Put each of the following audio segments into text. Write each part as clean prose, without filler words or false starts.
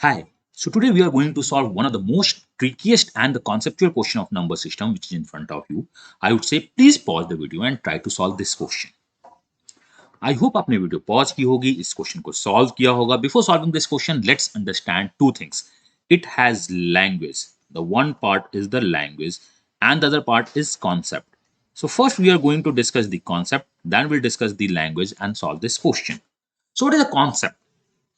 Hi. So today we are going to solve one of the most trickiest and the conceptual question of number system which is in front of you. I would say please pause the video and try to solve this question. I hope आपने video pause की होगी, इस question को solve किया होगा. Before solving this question, let's understand two things. It has language. The one part is the language and the other part is concept. So first we are going to discuss the concept, then we'll discuss the language and solve this question. So what is the concept?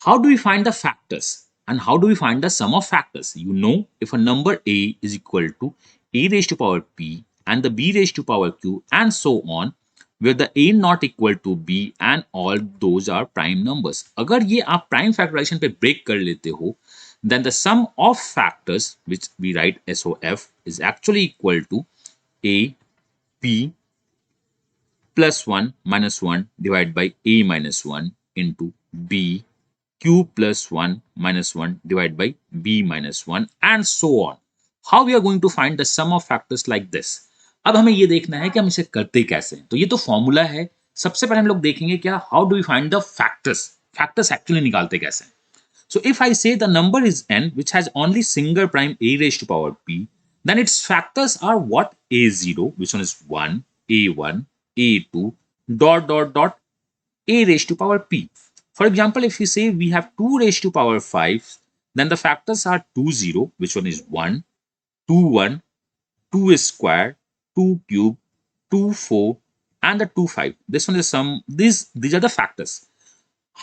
How do we find the factors and how do we find the sum of factors? You know, if a number a is equal to a raised to power p and the b raised to power q and so on, where the a not equal to b and all those are prime numbers. अगर ये आप prime factorization पे break कर लेते हो, then the sum of factors which we write SOF is actually equal to a p plus 1 minus 1 divided by a minus 1 into b q plus 1 minus 1 divided by b minus 1 and so on. How we are going to find the sum of factors like this? अब हमें ये देखना है कि हम इसे करते कैसे हैं. तो ये तो फॉर्मूला है. सबसे पहले हम लोग देखेंगे क्या how do we find the factors. Factors actually निकालते कैसे हैं. So if I say the number is n which has only single prime a raised to power p, then its factors are what? A0, which one is 1, a1, a2, dot a raised to power p. For example, if we say we have 2 raised to power 5, then the factors are 2 0, which one is 1, 2 1, 2 square, 2 cube, 2 4, and the 2 5. This one is sum. These are the factors.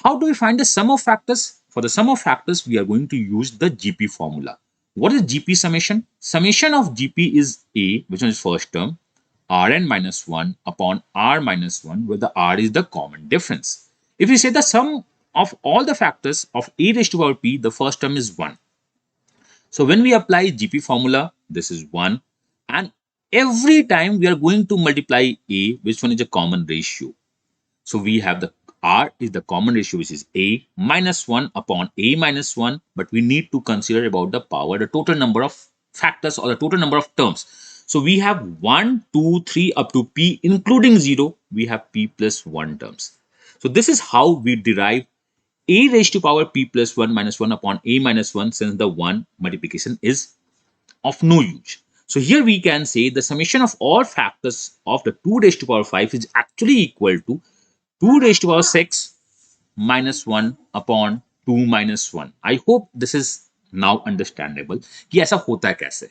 How do we find the sum of factors? For the sum of factors, we are going to use the GP formula. What is GP summation? Summation of GP is A, which one is first term, Rn minus 1 upon R minus 1, where the R is the common difference. If we say the sum of all the factors of A raised to power P, the first term is 1. So when we apply GP formula, this is 1. And every time we are going to multiply A, which one is a common ratio. So we have the R is the common ratio, which is A minus 1 upon A minus 1. But we need to consider about the power, the total number of factors or the total number of terms. So we have 1, 2, 3 up to P, including 0. We have P plus 1 terms. So this is how we derive A raised to power P plus 1 minus 1 upon A minus 1, since the 1 multiplication is of no use. So here we can say the summation of all factors of the 2 raised to power 5 is actually equal to 2 raised to power 6 minus 1 upon 2 minus 1. I hope this is now understandable कि ऐसा होता कैसे.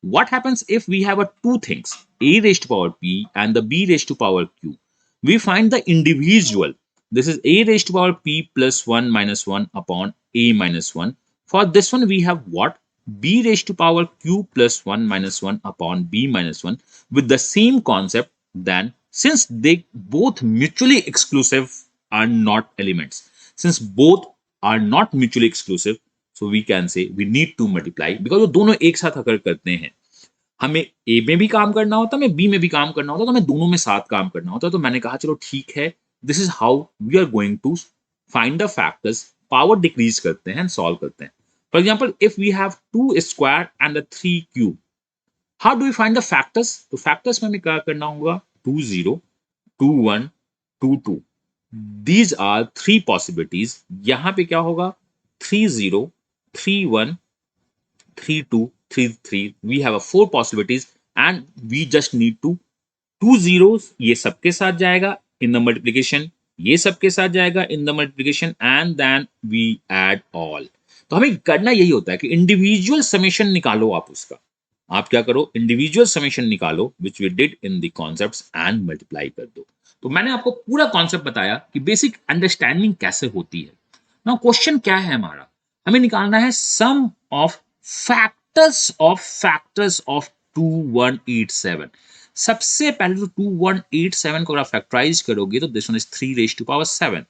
What happens if we have a two things, a raised to power p and the b raised to power q? We find the individual. This is a raised to power p plus 1 minus 1 upon a minus 1. For this one we have what? B raised to power q plus 1 minus 1 upon b minus 1 with the same concept. Then since they both mutually exclusive are not elements, since both are not mutually exclusive, so we can say we need to multiply, because वो दोनों एक साथ अगर करते हैं, हमें ए में भी काम करना होता है, हमें बी में भी काम करना होता है, तो हमें दोनों में साथ काम करना होता है. तो मैंने कहा चलो ठीक है, this is how we are going to find the factors. Power decrease करते हैं, सॉल्व करते हैं. For example if we have 2 square and 3 cube, how do we find the factors? तो फैक्टर्स में हमें क्या करना होगा? 2 0, 2 1, 2 2. These are three possibilities. यहाँ पे क्या होगा? 3 0, 3 1, 3 2, 3 3. We have a 4 possibilities and we just need to 2 zeros. ये सबके साथ जाएगा in the multiplication. ये सबके साथ जाएगा in the multiplication and then we add all. तो हमें करना यही होता है कि इंडिविजुअल समेशन निकालो आप उसका. आप क्या करो? इंडिविजुअल समेशन निकालो which we did in the concepts and multiply कर दो. तो मैंने आपको पूरा कॉन्सेप्ट बताया कि बेसिक अंडरस्टैंडिंग कैसे होती है. नाउ क्वेश्चन क्या है हमारा? हमें निकालना है सम ऑफ फैक्टर्स ऑफ 2187. सबसे पहले तो 2187 को अगर आप फैक्टराइज करोगे तो this one is 3 raise to power 7.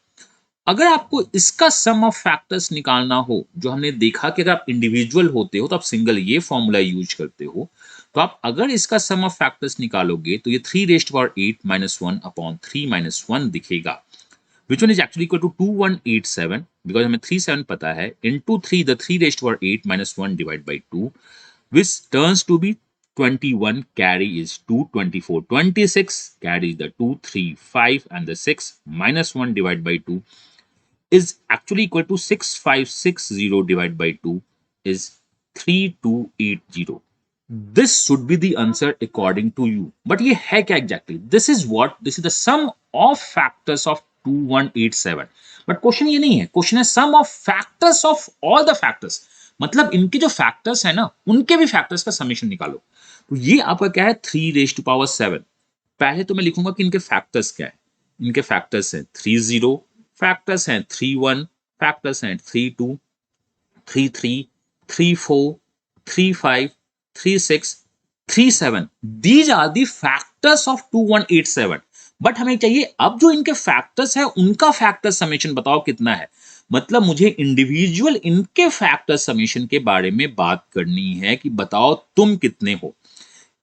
अगर आपको इसका सम ऑफ फैक्टर्स निकालना हो, जो हमने देखा कि अगर आप इंडिविजुअल होते हो तो आप सिंगल ये फॉर्मूला यूज करते हो, तो आप अगर इसका सम ऑफ फैक्टर्स निकालोगे तो ये 3 raise to power 8 minus 1 upon 3 minus 1 दिखेगा, which one is actually equal to 2187, because हमें 3 7 पता है, into 3 the 3 raised to power 8 minus 1 divided by 2, which turns to be 21, carry is 2, 24, 26, carry is the 2, 3, 5 and the 6 minus 1 divided by 2 is actually equal to 6560 divided by 2 is 3280. This should be the answer according to you. But ये है क्या exactly? This is what? This is the sum of factors of 2187. But question ये नहीं है, question है sum of factors of all the factors. मतलब इनके जो फैक्टर्स है ना, उनके भी फैक्टर्स का समेशन निकालो. तो ये आपका क्या है, 3⁻7. पहले तो मैं लिखूंगा कि इनके फैक्टर्स क्या है. इनके फैक्टर्स हैं 30, फैक्टर्स हैं 31, फैक्टर्स हैं 32, 33, 34, 35, 36, 37. These are the factors of 2187. But हमें चाहिए अब जो इनके फैक्टर्स है उनका फैक्टर समेशन बताओ कितना है. मतलब मुझे इंडिविजुअल इनके फैक्टर समेशन के बारे में बात करनी है कि बताओ तुम कितने हो.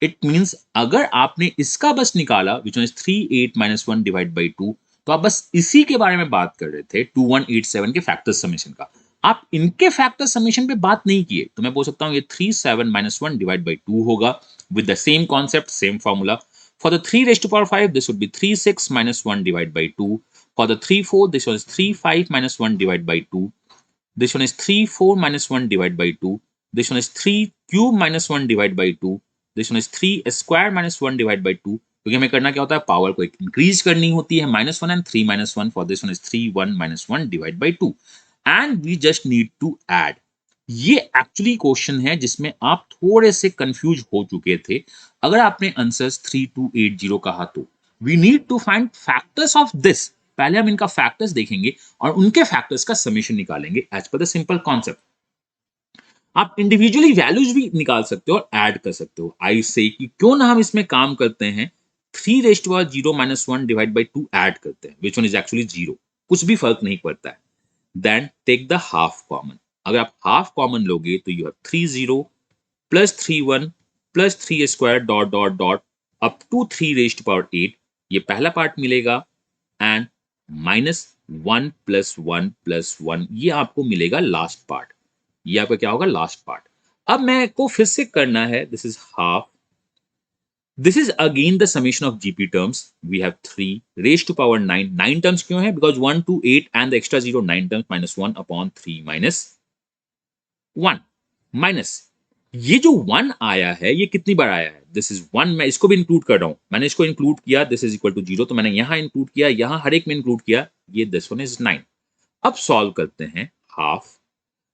इट मीन्स अगर आपने इसका बस निकाला विच मीन्स 38 - 1 डिवाइड बाई 2, तो आप बस इसी के बारे में बात कर रहे थे 2187 के फैक्टर समेशन का. आप इनके फैक्टर समेशन पे बात नहीं किए, तो मैं बोल सकता हूं ये 37 - 1 डिवाइड बाई 2 होगा with the same concept, same formula. For the 3⁻5 this would be 36 - 1 divide by 2. For the 34 this was 35 - 1 divide by 2. This one is 34 - 1 divided by 2. This one is 3 cube - 1 divided by 2. This one is 3 square - 1 divided by 2. क्योंकि हमें करना क्या होता है, power को increase करनी होती है, -1 and 3 - 1. For this one is 3 1 - 1 divided by 2. And we just need to add. ये एक्चुअली क्वेश्चन है जिसमें आप थोड़े से कंफ्यूज हो चुके थे. अगर आपने आंसर्स 3280 कहा तो we need to find factors of this. पहले हम इनका फैक्टर्स देखेंगे और उनके फैक्टर्स का समेशन निकालेंगे as per the simple concept. आप इंडिविजुअली वैल्यूज भी निकाल सकते हो और ऐड कर सकते हो. आई से कि क्यों ना हम इसमें काम करते हैं 3⁻0 - 1 डिवाइड बाई 2 ऐड करते हैं, विच वन इज एक्चुअली 0. कुछ भी फर्क नहीं पड़ता है. Then take the half common. अगर आप हाफ कॉमन लोगे तो you have 30 plus 31 plus 3 square dot dot dot up to 3⁸8. ये पहला पार्ट मिलेगा एंड -1 + 1 + 1 ये आपको मिलेगा लास्ट पार्ट. ये आपका क्या होगा, लास्ट पार्ट. अब मैं को फिर से करना है. This is half. This is again the summation of GP terms. We have 3⁻9. 9 terms क्यों है, because 1 2 8 and the extra 0 9 terms -1/3 - 1 minus ये जो 1 आया है ये कितनी बार आया है. This is 1. मैं इसको भी इंक्लूड कर रहा हूं. मैंने इसको इंक्लूड किया. दिस इज इक्वल टू 0, तो मैंने यहां इंक्लूड किया, यहां हर एक में इंक्लूड किया. ये दिस वन इज 9. अब सॉल्व करते हैं. हाफ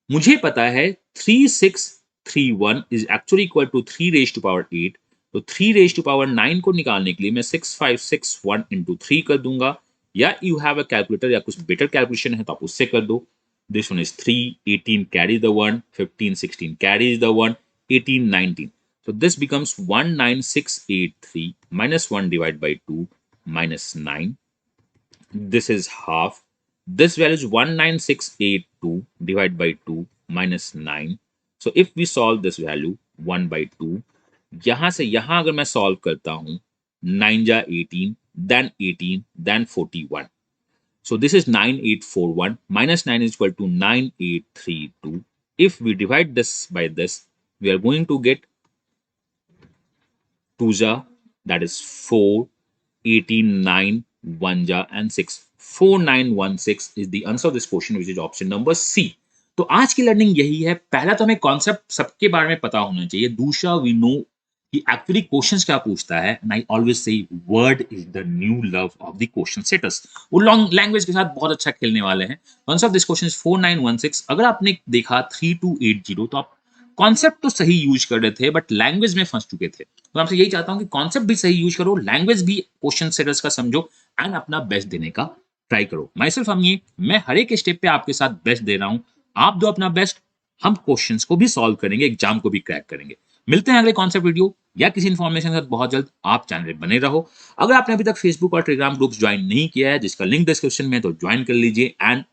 मुझे पता है 3631 इज एक्चुअली इक्वल टू 3⁸8. तो 3�9 को निकालने के लिए मैं 6561 इंटू 3 कर दूंगा, या यू हैव अ कैलकुलेटर या कुछ बेटर कैलकुलेशन है तो आप उससे कर दो. This one is 3, 18 carries the 1, 15, 16 carries the 1, 18, 19. So this becomes 19683 minus 1 divided by 2 minus 9. This is half. This value is 19682 divided by 2 minus 9. So if we solve this value 1/2, यहाँ से यहाँ अगर मैं solve करता हूँ 9 जा 18, then 18, then 41. So this is 9841 minus 9 is equal to 9832. If we divide this by this, we are going to get 2 ja, that is 4, 18, 9, 1 ja and 6. 4916 is the answer of this question, which is option number C. तो आज की learning यही है. पहला तो हमें concept सबके बारे में पता होना चाहिए. दूसरा वी नो कि एक्चुअली क्वेश्चंस क्या पूछता है. And I always say word is the new love of the question setters. वो लॉन्ग लैंग्वेज के साथ बहुत अच्छा खेलने वाले हैं. Answer of this question is 4916. अगर आपने देखा 3280 तो आप कॉन्सेप्ट तो सही यूज कर रहे थे बट लैंग्वेज में फंस चुके थे. तो आपसे यही चाहता हूं कि कॉन्सेप्ट भी सही यूज करो, लैंग्वेज भी क्वेश्चन सेटर्स का समझो एंड अपना बेस्ट देने का ट्राई करो. माई सेल्फ मैं हर एक स्टेप पे आपके साथ बेस्ट दे रहा हूं. आप दो अपना बेस्ट, हम क्वेश्चंस को भी सॉल्व करेंगे, एग्जाम को भी क्रैक करेंगे. मिलते हैं अगले कॉन्सेप्ट वीडियो या किसी इन्फॉर्मेशन के साथ बहुत जल्द. आप चैनल पर बने रहो. अगर आपने अभी तक फेसबुक और टेलीग्राम ग्रुप्स ज्वाइन नहीं किया है जिसका लिंक डिस्क्रिप्शन में, तो ज्वाइन कर लीजिए एंड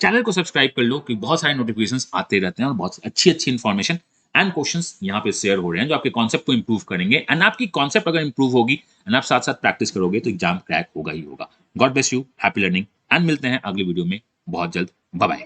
चैनल को सब्सक्राइब कर लो कि बहुत सारे नोटिफिकेशंस आते रहते हैं और बहुत अच्छी अच्छी इन्फॉर्मेशन एंड क्वेश्चंस यहाँ पे शेयर हो रहे हैं जो आपके कॉन्सेप्ट को इंप्रूव करेंगे. एंड आपकी कॉन्सेप्ट अगर इंप्रूव होगी एंड आप साथ साथ प्रैक्टिस करोगे तो एग्जाम क्रैक होगा ही होगा. God bless you, happy learning and मिलते हैं अगले वीडियो में बहुत जल्द. Bye bye.